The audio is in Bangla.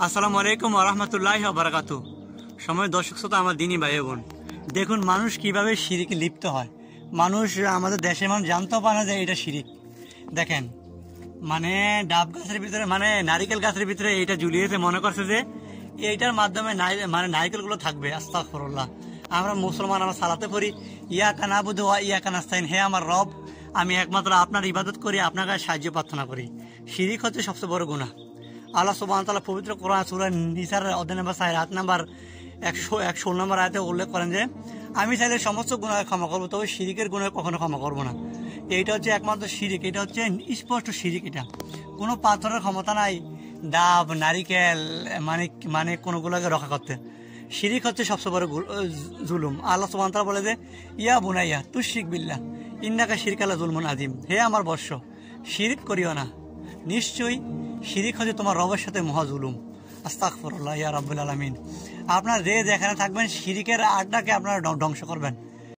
আসসালামু আলাইকুম ওয়া রাহমাতুল্লাহি ওয়া বারাকাতুহু। সময় দর্শক শ্রোতা, আমার দিনই ভাই বোন, দেখুন মানুষ কিভাবে শিরিকে লিপ্ত হয়। মানুষ, আমাদের দেশের মানুষ জানতেও পারে না যে এটা শিরিক। দেখেন, মানে ডাব গাছের ভিতরে, মানে নারিকেল গাছের ভিতরে এইটা ঝুলিয়েছে, মনে করছে যে এইটার মাধ্যমে মানে নারিকেলগুলো থাকবে। আস্তাগফিরুল্লাহ। আমরা মুসলমান, আমরা সালাতে পড়ি, ইয়াকা নাবুদু ওয়া ইয়াকা নাস্তাইন, হে আমার রব, আমি একমাত্র আপনার ইবাদত করি, আপনার কাছে সাহায্য প্রার্থনা করি। শিরিক হচ্ছে সবচেয়ে বড় গুনাহ। আল্লাহ সুবহানাহু ওয়া তাআলা পবিত্র কোরআন সূরা নিসার অধ্যায় নম্বর 4 আয়াত নাম্বার 116 নম্বর আয়াতে উল্লেখ করেন যে আমি চাইলে সমস্ত গুনাহ ক্ষমা করবো, তবে শিরিকের গুনাহ কখনো ক্ষমা করবো না। এইটা হচ্ছে একমাত্র শিরিক, এটা হচ্ছে স্পষ্ট শিরিক। এটা কোনো পাথরের ক্ষমতা নাই ডাব নারিকেল মানে মানে কোনোগুলোকে রক্ষা করতে। শিরিক হচ্ছে সবচেয়ে বড় জুলুম। আল্লাহ সুবহানাহু ওয়া তাআলা বলে যে ইয়া বুনাইয়া তুশরিক বিল্লাহ ইন্নাকা শিরকা লাযুলমুন আযীম, হে আমার বর্ষ, শিরিক করিও না, নিশ্চয়ই শিরিক হচ্ছে তোমার রবের সাথে মহা জুলুম। আস্তাগফিরুল্লাহ ইয়া রাব্বুল আলামিন। আপনারা যে যেখানে থাকবেন শিরিকের আড্ডাকে আপনারা ধ্বংস করবেন।